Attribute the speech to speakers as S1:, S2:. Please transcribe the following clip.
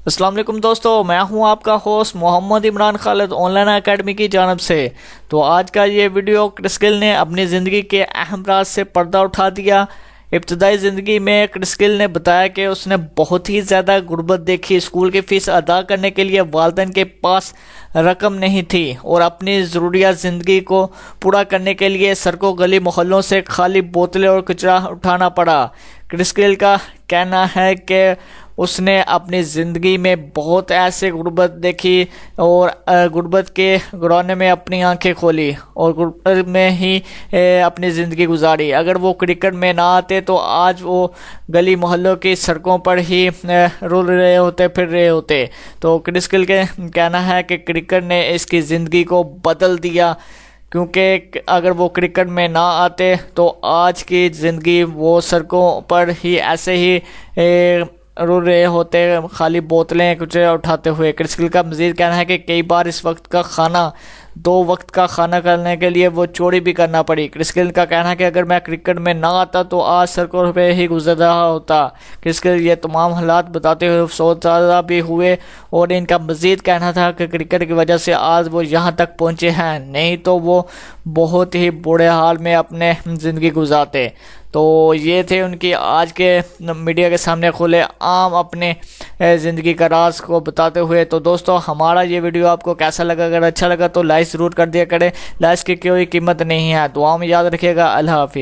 S1: السلام علیکم دوستو، میں ہوں آپ کا host Muhammad Imran Khalid on line academy کی جانب سے۔ تو آج کا یہ ویڈیو کرس گیل نے اپنی زندگی کے اہم راز سے پردہ اٹھا دیا۔ ابتدائی زندگی میں کرس گیل نے بتایا کہ اس نے بہت ہی زیادہ غربت دیکھی۔ اسکول کی فیس ادا کرنے کے لیے والدین کے پاس رقم نہیں تھی اور اپنی ضروریات زندگی کو پورا کرنے کے لیے سڑکوں گلی محلوں سے خالی بوتلیں اور کچرا اٹھانا پڑا۔ کرس گیل کا کہنا ہے کہ اس نے اپنی زندگی میں بہت ایسے غربت دیکھی اور غربت کے گھرانے میں اپنی آنکھیں کھولی اور غربت میں ہی اپنی زندگی گزاری۔ اگر وہ کرکٹ میں نہ آتے تو آج وہ گلی محلوں کی سڑکوں پر ہی رول رہے ہوتے، پھر رہے ہوتے۔ تو کرس گیل کے کہنا ہے کہ کرکٹ نے اس کی زندگی کو بدل دیا، کیونکہ اگر وہ کرکٹ میں نہ آتے تو آج کی زندگی وہ سڑکوں پر ہی ایسے ہی رو رہے ہوتے، خالی بوتلیں کچرے اٹھاتے ہوئے۔ کرس گیل کا مزید کہنا ہے کہ کئی بار اس وقت کا کھانا 2 وقت کا کھانا کرنے کے لیے وہ چوری بھی کرنا پڑی۔ کرس گیل کا کہنا ہے کہ اگر میں کرکٹ میں نہ آتا تو آج سڑکوں پہ ہی گزر رہا ہوتا۔ کرس گیل یہ تمام حالات بتاتے ہوئے افسوس زدہ بھی ہوئے اور ان کا مزید کہنا تھا کہ کرکٹ کی وجہ سے آج وہ یہاں تک پہنچے ہیں، نہیں تو وہ بہت ہی برے حال میں اپنے زندگی گزارتے۔ تو یہ تھے ان کی آج کے میڈیا کے سامنے کھلے عام اپنے زندگی کا راز کو بتاتے ہوئے۔ تو دوستو، ہمارا یہ ویڈیو آپ کو کیسا لگا؟ اگر اچھا لگا تو لائک ضرور کر دیا کریں، لائک کی کوئی قیمت نہیں ہے۔ دعا میں یاد رکھیے گا۔ اللہ حافظ۔